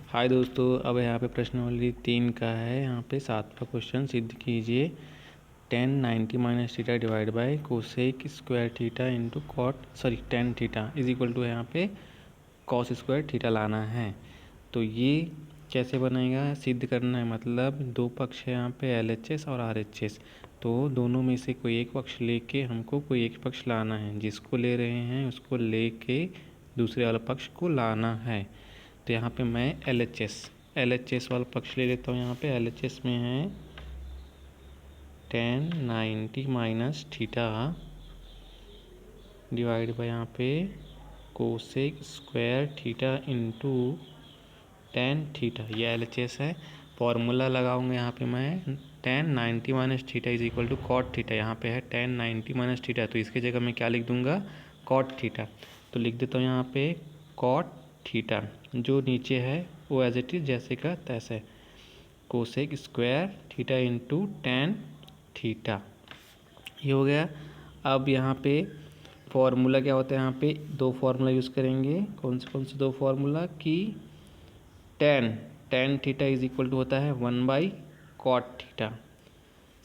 हाय दोस्तों, अब यहाँ पे प्रश्नावली 3 का है। यहाँ पे 7वां क्वेश्चन। सिद्ध कीजिए tan 90 minus theta divide by cosec square theta into tan theta is equal to यहाँ पे कॉस स्क्वायर थीटा लाना है। तो ये कैसे बनेगा, सिद्ध करना है। मतलब दो पक्ष है यहाँ पे LHS और RHS। तो दोनों में से कोई एक पक्ष लेके हमको कोई एक पक्ष लाना है। जिसको ले रहे हैं उसको लेके दूसरे वाला पक्ष को लाना है। तो यहाँ पे मैं LHS वाला पक्ष ले लेता हूँ। यहाँ पे LHS में है tan 90 minus theta divide by यहाँ पे cosec square theta into tan theta. ये LHS है। फॉर्मूला लगाऊंगा यहाँ पे मैं tan 90 minus theta is equal to cot theta. यहाँ पे है tan 90 माइनस थीटा, तो इसके जगह मैं क्या लिख दूंगा, कॉट थीटा। तो लिख देता हूँ यहाँ पे कॉट थीटा। जो नीचे है वो एज इट इज जैसे का तैसे, cosec square theta into tan theta. ये हो गया। अब यहाँ पे फॉर्मूला क्या होता है, यहाँ पे दो फार्मूला यूज़ करेंगे। कौन से दो फार्मूला की tan theta is equal to होता है 1 by cot theta.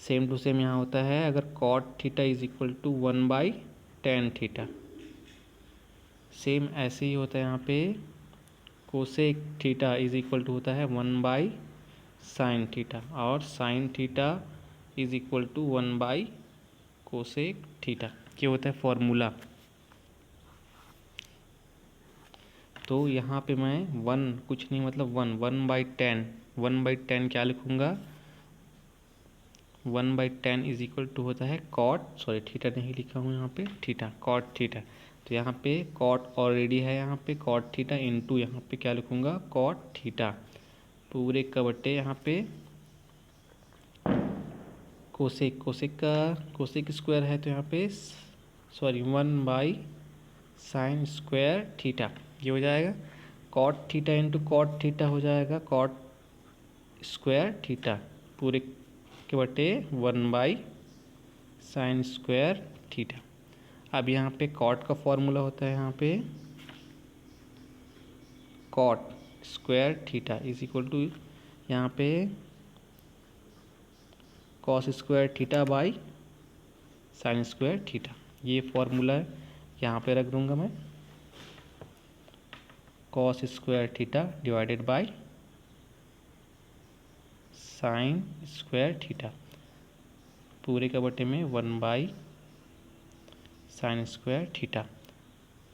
Same to same यहाँ होता है अगर cot theta is equal to 1 by tan theta. Same ऐसे ही होता है यहाँ पे cosec theta is equal to होता है 1 बाई साइन थीटा, और sine theta is equal to 1 by cosec theta. ये होता है फॉर्मूला। तो यहाँ पे मैं कुछ नहीं मतलब 1 बाई टेन क्या लिखूँगा, 1 बाई 10 इज इक्वल टू होता है थीटा नहीं लिखा हूँ यहाँ पे, कॉट थीटा। तो यहाँ पे कॉट ऑलरेडी है, यहाँ पे कॉट थीटा इंटू यहाँ पे क्या लिखूँगा, कॉट थीटा पूरे का बट्टे यहाँ पे कोसेक स्क्वायर है, तो यहाँ पे 1 बाई साइन स्क्वायर थीटा। ये हो जाएगा cot theta into cot theta हो जाएगा कॉट स्क्वायर थीटा पूरे के बटे 1 बाई साइन स्क्वायर थीटा। अब यहाँ पे कॉट का फॉर्मूला होता है यहाँ पे cot square theta is equal to यहाँ पे cos square theta by sine square theta. ये फॉर्मूला यहाँ पे रख दूंगा मैं, cos square theta divided by sine square theta पूरे का बटे में 1 बाई साइन स्क्वायर थीटा।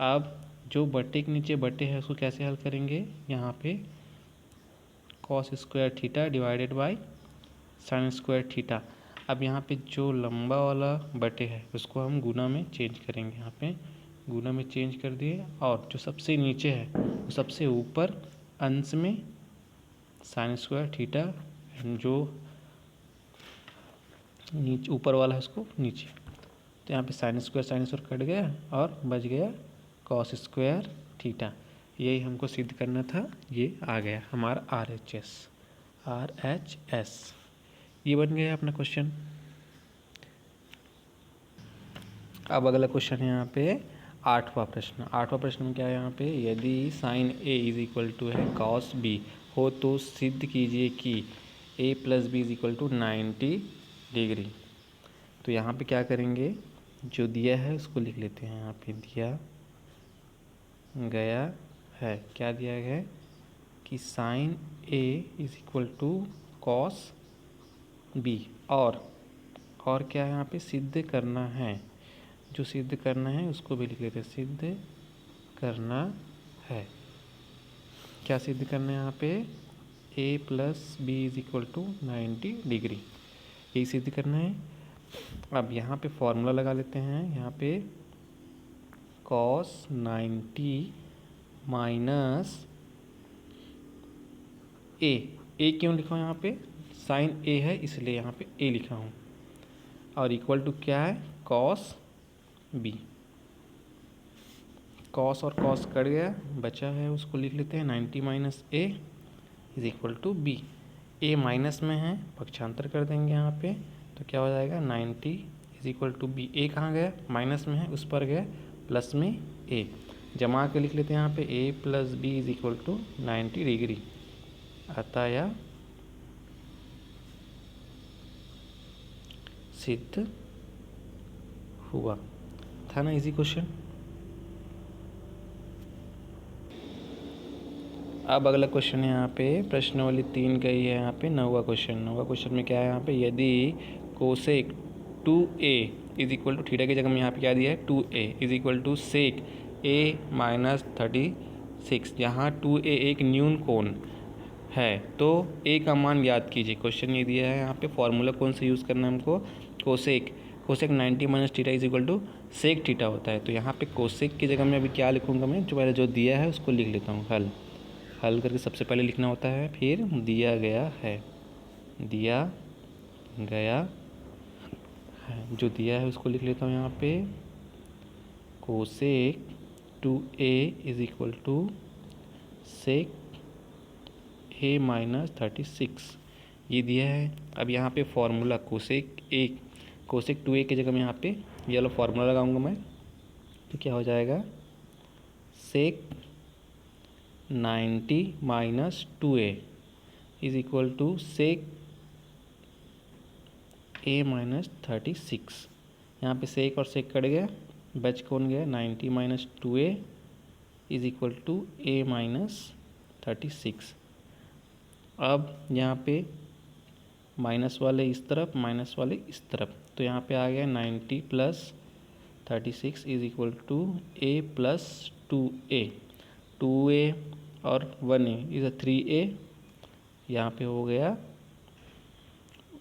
अब जो बटे के नीचे बटे है उसको कैसे हल करेंगे, यहाँ पे cos square theta divided by sine square theta. अब यहाँ पे जो लंबा वाला बटे है उसको हम गुना में चेंज करेंगे। यहाँ पे गुना में चेंज कर दिए, और जो सबसे नीचे है वो सबसे ऊपर अंश में साइन स्क्वायर थीटा, जो नीचे ऊपर वाला है उसको नीचे। तो यहाँ पे साइन स्क्वायर कट गया और बच गया कॉस स्क्वायर थीटा। यही हमको सिद्ध करना था। ये आ गया हमारा RHS। ये बन गया अपना क्वेश्चन। अब अगला क्वेश्चन है यहाँ पे 8वां प्रश्न में क्या है, यहाँ पे यदि sine A is equal to है कॉस B हो तो सिद्ध कीजिए कि A plus B is equal to 90 degree. तो यहाँ पे क्या करेंगे, जो दिया है उसको लिख लेते हैं। यहाँ पे दिया गया है, क्या दिया गया है कि sine A is equal to cos B, और क्या यहाँ पे सिद्ध करना है। जो सिद्ध करना है उसको भी लिख लेते हैं, सिद्ध करना है। क्या सिद्ध करना है यहाँ पे, A plus B is equal to 90 degree, यही सिद्ध करना है। अब यहाँ पे फॉर्मूला लगा लेते हैं। यहाँ पे कॉस 90 माइनस ए क्यों लिखा हूँ, यहाँ पे साइन A है इसलिए यहाँ पे A लिखा हूँ, और इक्वल टू क्या है, कॉस B। कॉस और कॉस कट गया, बचा है उसको लिख लेते हैं 90 minus A is equal to B। A minus में है, पक्षांतर कर देंगे यहाँ पे, तो क्या हो जाएगा 90 is equal to B। A कहाँ गया, माइनस में है उस पर गया प्लस में A, जमा के लिख लेते हैं यहाँ पे A plus B is equal to 90 degree. अतः सिद्ध हुआ। था ना इजी क्वेश्चन। अब अगला क्वेश्चन है यहाँ पे प्रश्नावली 3 का ही है यहाँ पे 9वां क्वेश्चन में क्या है यहाँ पे, यदि cosec 2a is equal to theta की जगह में यहाँ पे क्या दिया है 2a is equal to sec a minus 36, यहाँ 2a एक न्यून कोण है तो a का मान याद कीजिए। क्वेश्चन ये दिया है यहाँ पे, फॉर्मूला कौन सा यूज़ करना है हमको, cosec 90 minus theta is equal to sec theta होता है। तो यहाँ पे कोसेक की जगह में अभी क्या लिखूँगा मैं, जो पहले जो दिया है उसको लिख लेता हूँ। हल करके सबसे पहले लिखना होता है, फिर दिया गया है जो दिया है उसको लिख लेता हूँ यहाँ पे, cosec 2a is equal to sec a minus 36 ये दिया है। अब यहाँ पे फॉर्मूला कोसेक 2a की जगह में यहाँ पे ये वाला फॉर्मूला लगाऊंगा मैं, तो क्या हो जाएगा, sec 90 minus 2a is equal to sec a minus 36। यहाँ पे सेक और सेक कट गया, बच कौन गया, 90 minus 2a is equal to a minus 36। अब यहाँ पे माइनस वाले इस तरफ, माइनस वाले इस तरफ, तो यहाँ पे आ गया 90 plus 36 is equal to a plus 2a और 1a इज 3a, यहाँ पे हो गया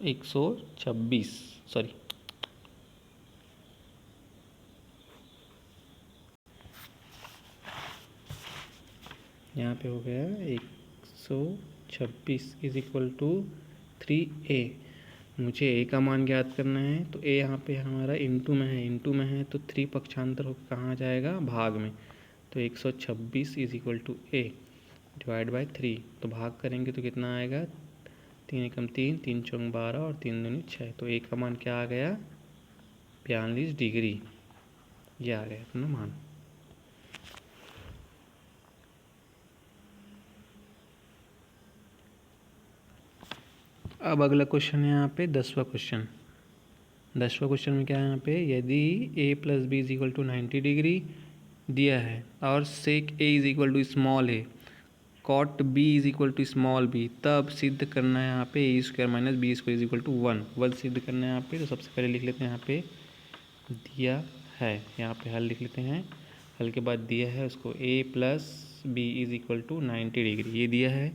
126, सॉरी यहाँ पे हो गया 126 इज इक्वल टू 3a। मुझे a का मान ज्ञात करना है, तो a यहाँ पे हमारा इंटू में है तो 3 पक्षांतर होकर कहाँ आ जाएगा, भाग में। तो 126 is equal to a divide by 3, तो भाग करेंगे तो कितना आएगा, 3 एकम 3, 3 चौक 12 और 3 दूनी 6, तो a का मान क्या आ गया, 42 डिग्री। ये आ गया अपना मान। अब अगला क्वेश्चन है यहाँ पे 10वां क्वेश्चन में क्या है यहाँ पे, यदि a plus B is equal to 90 degree दिया है और sec a is equal to small a, cot b is equal to small b, तब सिद्ध करना है यहाँ पे a square minus B square is equal to 1 सिद्ध करना है यहाँ पे। तो सबसे पहले लिख लेते हैं यहाँ पे दिया है, यहाँ पे हल लिख लेते हैं। हल के बाद दिया है उसको a plus B is equal to 90 degree ये दिया है,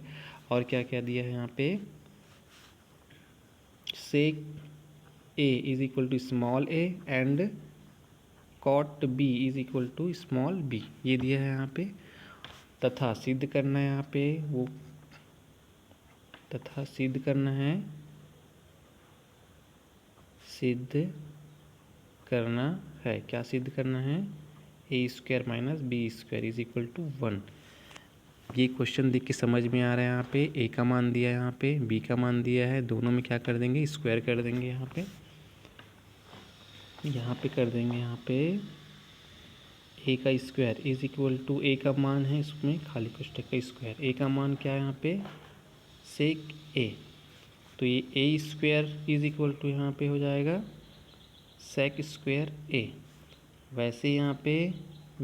और क्या क्या दिया है यहाँ पे, sec a is equal to small a and cot b is equal to small b ये दिया है यहाँ पे। तथा सिद्ध करना है यहाँ पे वो, तथा सिद्ध करना है, क्या सिद्ध करना है, a square minus B square is equal to 1। ये क्वेश्चन देख के समझ में आ रहा है, यहाँ पे a का मान दिया है, यहाँ पे b का मान दिया है, दोनों में क्या कर देंगे, स्क्वायर कर देंगे। यहाँ पे कर देंगे यहाँ पे a का square is equal to, a का मान है इसमें खाली कोष्ठक का स्क्वायर, a का मान क्या है यहाँ पे, सेक a, तो ये a square is equal to यहाँ पे हो जाएगा सेक स्क्वायर a। वैसे यहाँ पे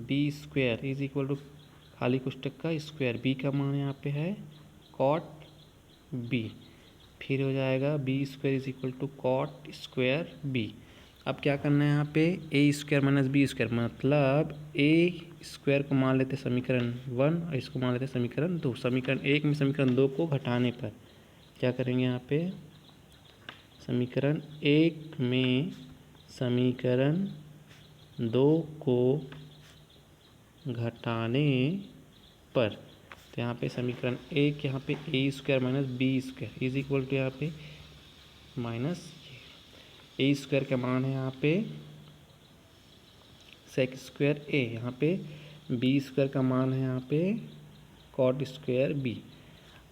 b square is equal to खाली कोष्ठक का स्क्वायर, b का मान यहाँ पे है कॉट b, फिर हो जाएगा b square is equal to cot square b। अब क्या करना है यहाँ पे, a square minus B square, मतलब a स्क्वायर को मान लेते समीकरण 1 और इसको मान लेते समीकरण 2। समीकरण 1 में समीकरण 2 को घटाने पर क्या करेंगे, यहाँ पे समीकरण 1 में समीकरण 2 को घटाने पर, तो यहाँ पे समीकरण 1 यहाँ पे a square minus B square is equal to यहाँ पे माइनस a स्क्वायर का मान है यहाँ पे सेक स्क्वायर a, यहाँ पे b स्क्वायर का मान है यहाँ पे कॉट स्क्वायर b।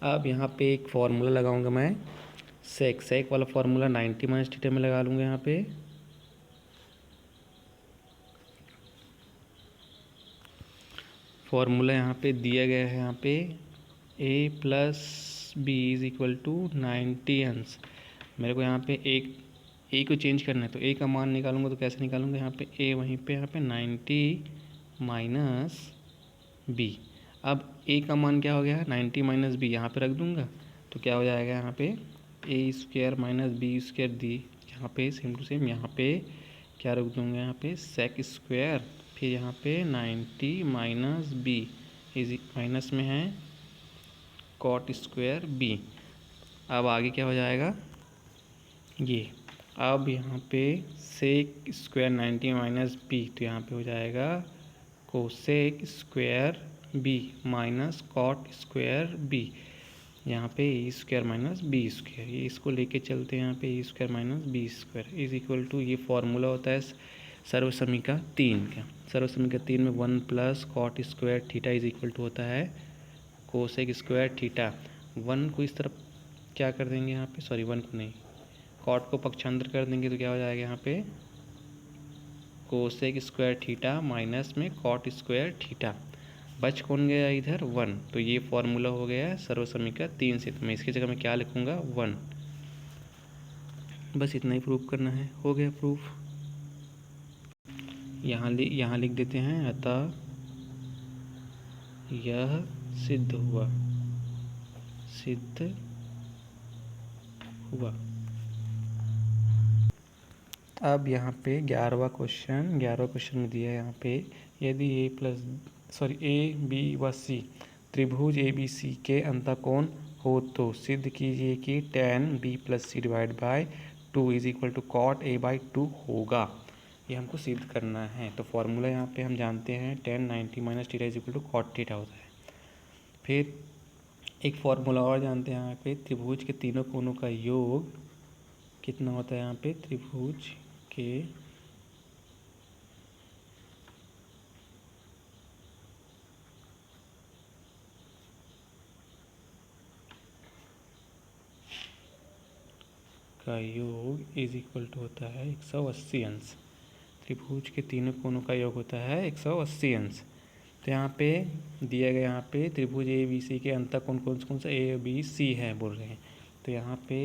अब यहाँ पे एक फार्मूला लगाऊंगा मैं, सेक वाला फार्मूला 90 माइनस थीटा में लगा लूँगा। यहाँ पे फार्मूला यहाँ पे दिया गया है, यहाँ पे a plus B is equal to 90 अंश। मेरे को यहाँ पे एक ए को चेंज करना है, तो ए का मान निकालूंगा तो कैसे निकालूंगा, यहाँ पे ए वहीं पे यहाँ पे 90 माइनस बी। अब ए का मान क्या हो गया, 90 माइनस बी, यहाँ पे रख दूंगा तो क्या हो जाएगा, यहाँ पे A square minus B square दी, यहाँ पे सेम टू सेम यहाँ पे क्या रख दूंगा, यहाँ पे सेक स्क्वायर, फिर यहाँ पे 90 माइनस बी इज माइनस में है कॉट स्क्वायर बी। अब आगे क्या हो जाएगा ये, अब यहाँ पे सेक स्क्वायर 90 माइनस बी, तो यहाँ पे हो जाएगा cosec square B minus cot square B, यहाँ पे A square minus B square, ये इसको लेके चलते हैं यहाँ पे A square minus B square is equal to, ये फॉर्मूला होता है सर्वसमीका 3 का। सर्वसमीका 3 में 1 plus cot square theta is equal to होता है कोसेक स्क्वायर थीटा। 1 को इस तरफ क्या कर देंगे यहाँ पे, सॉरी 1 को नहीं, कॉट को पक्षांतर कर देंगे तो क्या हो जाएगा यहाँ पे कोसेक स्क्वायर थीटा माइनस में कॉट स्क्वायर थीटा, बच कौन गया इधर 1, तो ये फॉर्मूला हो गया सर्वसमीका 3 से। तो मैं इसकी जगह में क्या लिखूँगा 1, बस इतना ही प्रूफ करना है, हो गया प्रूफ। यहाँ लिख देते हैं अतः यह सिद्ध हुआ, सिद्ध हुआ। अब यहाँ पे 11वां क्वेश्चन में दिया है यहाँ पे, यदि ए बी व सी त्रिभुज ए बी सी के अंतःकोण हो तो सिद्ध कीजिए कि tan b plus C divide by 2 is equal to cot a by 2 होगा। ये हमको सिद्ध करना है। तो फॉर्मूला यहाँ पे हम जानते हैं tan 90 minus theta is equal to cot theta होता है। फिर एक फॉर्मूला और जानते हैं यहाँ पे, त्रिभुज के तीनों कोणों का योग कितना होता है, यहाँ पे त्रिभुज के का योग इज इक्वल टू होता है 180 अंश। त्रिभुज के तीनों कोणों का योग होता है 180 अंश। तो यहाँ पे दिया गया, यहाँ पे त्रिभुज ए बी सी के अंतःकोण कौन सा ए बी सी है बोल रहे हैं। तो यहाँ पे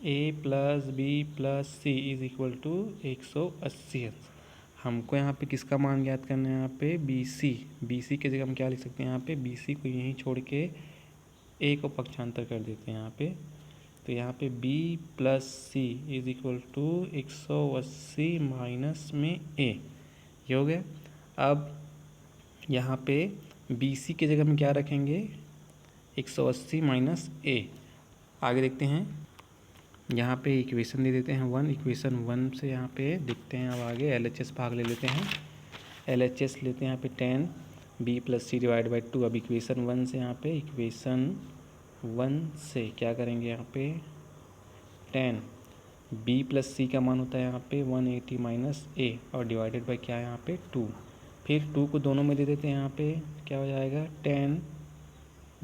A plus B plus C is equal to 180 अंश। हमको यहाँ पे किसका मान ज्ञात करना है, यहाँ पे बी सी की जगह हम क्या लिख सकते हैं, यहाँ पे बी सी को यहीं छोड़ के ए को पक्षांतर कर देते हैं यहाँ पे। तो यहाँ पे b plus C is equal to 180 minus में a, ये हो गया। अब यहाँ पे बी सी की जगह में क्या रखेंगे 180 माइनस a। आगे देखते हैं, यहाँ पे इक्वेशन दे देते हैं 1, इक्वेशन 1 से यहाँ पे देखते हैं। अब आगे LHS भाग ले लेते हैं, LHS लेते हैं यहाँ पे tan b plus C divide by 2। अब इक्वेशन 1 से यहाँ पे इक्वेशन 1 से क्या करेंगे, यहाँ पे tan b प्लस सी का मान होता है यहाँ पे 180 माइनस a और डिवाइडेड बाई क्या है यहाँ पे 2। फिर 2 को दोनों में दे देते हैं, यहाँ पे क्या हो जाएगा tan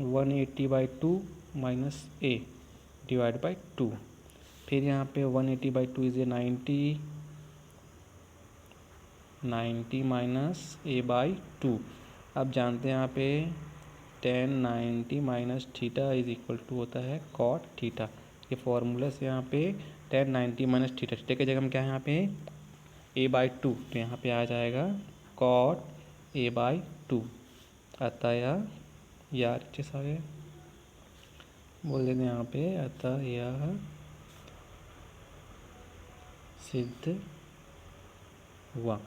180 by 2 minus a divide by 2। फिर यहाँ पे 180 by 2 is 90 minus a by 2। अब जानते हैं यहाँ पे tan 90 minus theta is equal to होता है कॉट थीटा। ये फॉर्मूला से यहाँ पे tan 90 माइनस थीटा की जगह हम क्या है यहाँ पे a बाई 2, तो यहाँ पे आ जाएगा कॉट a बाई 2। अतः यार अच्छे से आगे बोल देते हैं यहाँ पे, अतः यह सिद्ध हुआ।